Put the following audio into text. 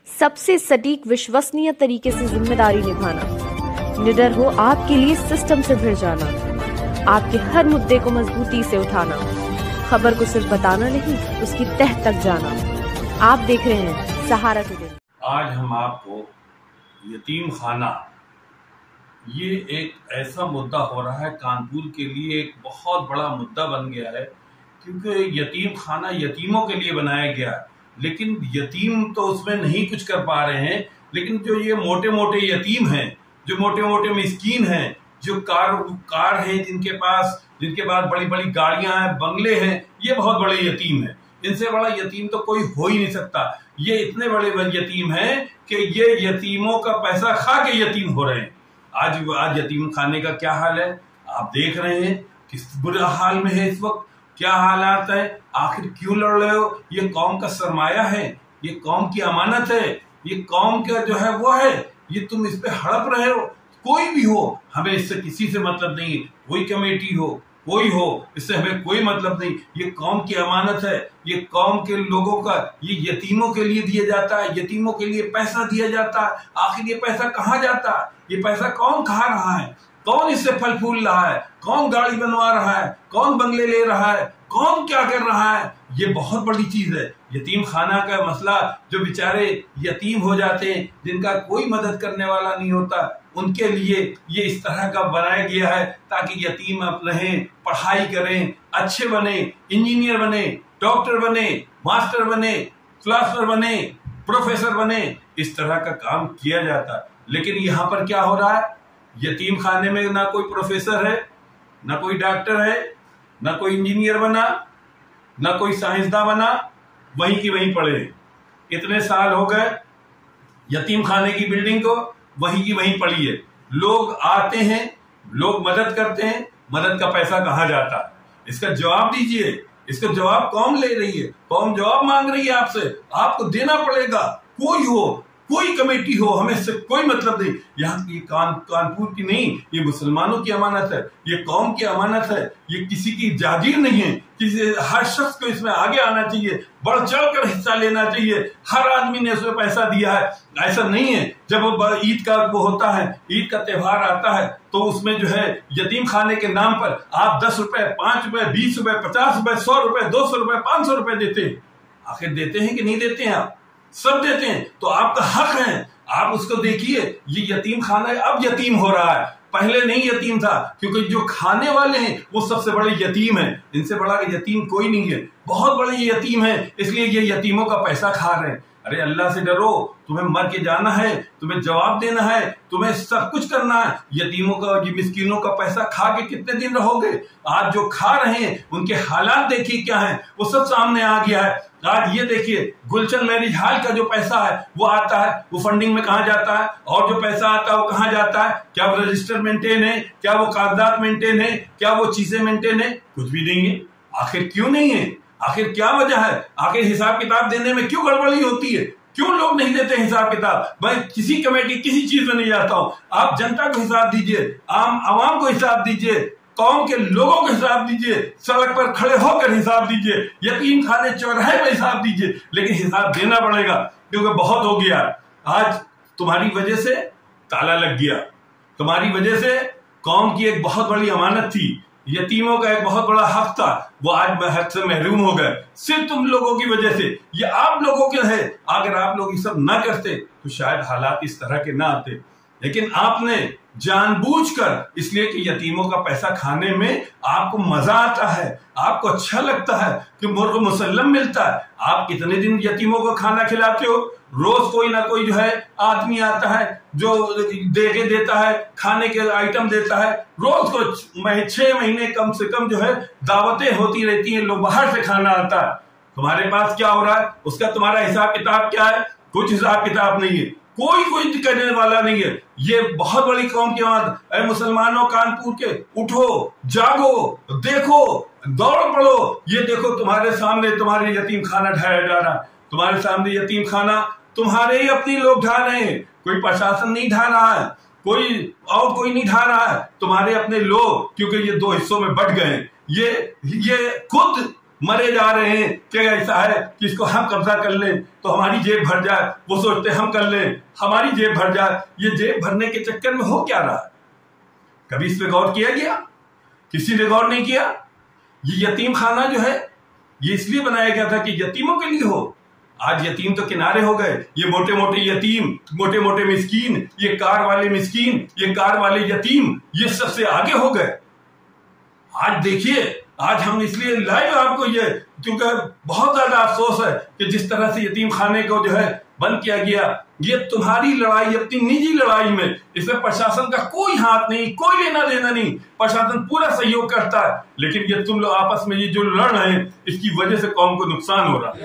सबसे सटीक विश्वसनीय तरीके से जिम्मेदारी निभाना, निडर हो आपके लिए सिस्टम से भिड़ जाना, आपके हर मुद्दे को मजबूती से उठाना, खबर को सिर्फ बताना नहीं उसकी तह तक जाना। आप देख रहे हैं सहारा टुडे। आज हम आपको यतीम खाना, ये एक ऐसा मुद्दा हो रहा है, कानपुर के लिए एक बहुत बड़ा मुद्दा बन गया है, क्योंकि यतीम खाना यतीमों के लिए बनाया गया, लेकिन यतीम तो उसमें नहीं कुछ कर पा रहे हैं। लेकिन जो ये मोटे मोटे यतीम हैं, जो मोटे मोटे मिस्कीन हैं, जो कार हैं, जिनके पास बड़ी बड़ी गाड़ियां हैं, बंगले हैं, ये बहुत बड़े यतीम हैं। इनसे बड़ा यतीम तो कोई हो ही नहीं सकता। ये इतने बड़े यतीम हैं कि ये यतीमों का पैसा खा के यतीम हो रहे हैं। आज यतीम खाने का क्या हाल है आप देख रहे हैं, किस बुरा हाल में है इस वक्त, क्या हालात है, आखिर क्यों लड़ रहे हो। ये कौम का सरमाया है, ये कौम की अमानत है, ये कौम का जो है वो है, ये तुम इस पे हड़प रहे हो। कोई भी हो, हमें इससे किसी से मतलब नहीं, कोई कमेटी हो, कोई हो, इससे हमें कोई मतलब नहीं। ये कौम की अमानत है, ये कौम के लोगों का, ये यतीमों के लिए दिया जाता है, यतीमों के लिए पैसा दिया जाता है। आखिर ये पैसा कहाँ जाता है, ये पैसा कौन खा रहा है, कौन इससे फल फूल रहा है, कौन गाड़ी बनवा रहा है, कौन बंगले ले रहा है, कौन क्या कर रहा है, ये बहुत बड़ी चीज है। यतीम खाना का मसला, जो बेचारे यतीम हो जाते हैं, जिनका कोई मदद करने वाला नहीं होता, उनके लिए ये इस तरह का बनाया गया है ताकि यतीम अब रहें, पढ़ाई करें, अच्छे बने, इंजीनियर बने, डॉक्टर बने, मास्टर बने, क्लासर बने, प्रोफेसर बने, इस तरह का काम किया जाता है। लेकिन यहाँ पर क्या हो रहा है, यतीम खाने में ना कोई प्रोफेसर है, ना कोई डॉक्टर है, ना कोई इंजीनियर बना, ना कोई साइंसदान बना, वहीं की वहीं पड़े। इतने साल हो गए यतीम खाने की बिल्डिंग को वहीं की वहीं पड़ी है। लोग आते हैं, लोग मदद करते हैं, मदद का पैसा कहाँ जाता है, इसका जवाब दीजिए। इसका जवाब कौन ले रही है, कौन जवाब मांग रही है आपसे, आपको देना पड़ेगा। कोई हो, कोई कमेटी हो, हमें इससे कोई मतलब नहीं। यहाँ की कानपुर की नहीं, ये मुसलमानों की अमानत है, ये कौम की अमानत है, ये किसी की जागीर नहीं है। हर शख्स को इसमें आगे आना चाहिए, बढ़ चढ़ कर हिस्सा लेना चाहिए। हर आदमी ने इसमें पैसा दिया है, ऐसा नहीं है। जब ईद का वो होता है, ईद का त्योहार आता है, तो उसमें जो है यतीम खाने के नाम पर आप 10 रुपए, 5 रुपए, 20 रुपए, 50 रुपए, 100 रुपए, 200 रुपए, 500 रुपए देते हैं। आखिर देते हैं कि नहीं देते हैं? आप सब देते हैं, तो आपका हक है, आप उसको देखिए। ये यतीम खाना है, अब यतीम हो रहा है, पहले नहीं यतीम था, क्योंकि जो खाने वाले हैं वो सबसे बड़े यतीम हैं। इनसे बड़ा यतीम कोई नहीं है, बहुत बड़े यतीम है, इसलिए ये यतीमों का पैसा खा रहे हैं। अरे अल्लाह से डरो, तुम्हें मर के जाना है, तुम्हें जवाब देना है, तुम्हें सब कुछ करना है। यतीमों का, मिस्कीनों का पैसा खा के कितने दिन रहोगे? आज जो खा रहे हैं उनके हालात देखिए क्या है, वो सब सामने आ गया है। आज ये देखिए, गुलशन मैरिज हॉल का जो पैसा है वो आता है, वो फंडिंग में कहाँ जाता है, और जो पैसा आता है वो कहाँ जाता है? क्या वो रजिस्टर मेंटेन है, क्या वो कागजात मेंटेन है, क्या वो चीजें मेंटेन है? कुछ भी नहीं है। आखिर क्यों नहीं है, आखिर क्या वजह है, आखिर हिसाब किताब देने में क्यों गड़बड़ी होती है, क्यों लोग नहीं देते हिसाब किताब? मैं किसी कमेटी, किसी चीज में नहीं जाता हूं, आप जनता को हिसाब दीजिए, आवाम को हिसाब दीजिए, कौम के लोगों को हिसाब दीजिए, सड़क पर खड़े होकर हिसाब दीजिए, यतीम खाने चौराहे में हिसाब दीजिए, लेकिन हिसाब देना पड़ेगा, क्योंकि बहुत हो गया। आज तुम्हारी वजह से ताला लग गया, तुम्हारी वजह से कौम की एक बहुत बड़ी अमानत थी, यतीमों का एक बहुत बड़ा हक था, वो आज हक से महरूम हो गए, सिर्फ तुम लोगों की वजह से। ये आप लोगों के है, अगर आप लोग ये सब ना करते तो शायद हालात इस तरह के ना आते। लेकिन आपने जानबूझकर, इसलिए कि यतीमों का पैसा खाने में आपको मजा आता है, आपको अच्छा लगता है कि मुर्ग मुसल्लम मिलता है। आप कितने दिन यतीमों को खाना खिलाते हो? रोज कोई ना कोई जो है आदमी आता है जो देके देता है, खाने के आइटम देता है, रोज को 6 महीने कम से कम जो है दावतें होती रहती हैं, लोग बाहर से खाना आता है। तुम्हारे पास क्या हो रहा है, उसका तुम्हारा हिसाब किताब क्या है? कुछ हिसाब किताब नहीं है, कोई करने वाला नहीं है। ये बहुत बड़ी कौम की बात। अरे मुसलमानों, कानपुर के, उठो, जागो, देखो, दौड़ पड़ो। ये देखो तुम्हारे सामने तुम्हारे यतीम खाना ढाया जा रहा है, तुम्हारे सामने यतीम खाना तुम्हारे ही अपनी लोग ढा रहे हैं, कोई प्रशासन नहीं ढा रहा है, कोई नहीं ढा रहा है, तुम्हारे अपने लोग, क्योंकि ये 2 हिस्सों में बट गए। ये खुद मरे जा रहे हैं कि ऐसा है कि इसको हम कब्जा कर लें तो हमारी जेब भर जाए, वो सोचते हम कर लें हमारी जेब भर जाए। ये जेब भरने के चक्कर में हो क्या रहा? कभी इस पे गौर किया गया? किसी ने गौर नहीं किया। ये यतीम खाना जो है ये इसलिए बनाया गया था कि यतीमों के लिए हो। आज यतीम तो किनारे हो गए, ये मोटे मोटे यतीम, मोटे मोटे मिस्कीन, ये कार वाले मिस्कीन, ये कार वाले यतीम, ये सबसे आगे हो गए। आज देखिए, आज हम इसलिए लाइव आपको ये, क्योंकि बहुत ज्यादा अफसोस है कि जिस तरह से यतीम खाने को जो है बंद किया गया, ये तुम्हारी लड़ाई, अपनी निजी लड़ाई में, इसमें प्रशासन का कोई हाथ नहीं, कोई लेना देना नहीं। प्रशासन पूरा सहयोग करता है, लेकिन ये तुम लोग आपस में ये जो लड़ रहे हैं, इसकी वजह से कौम को नुकसान हो रहा है।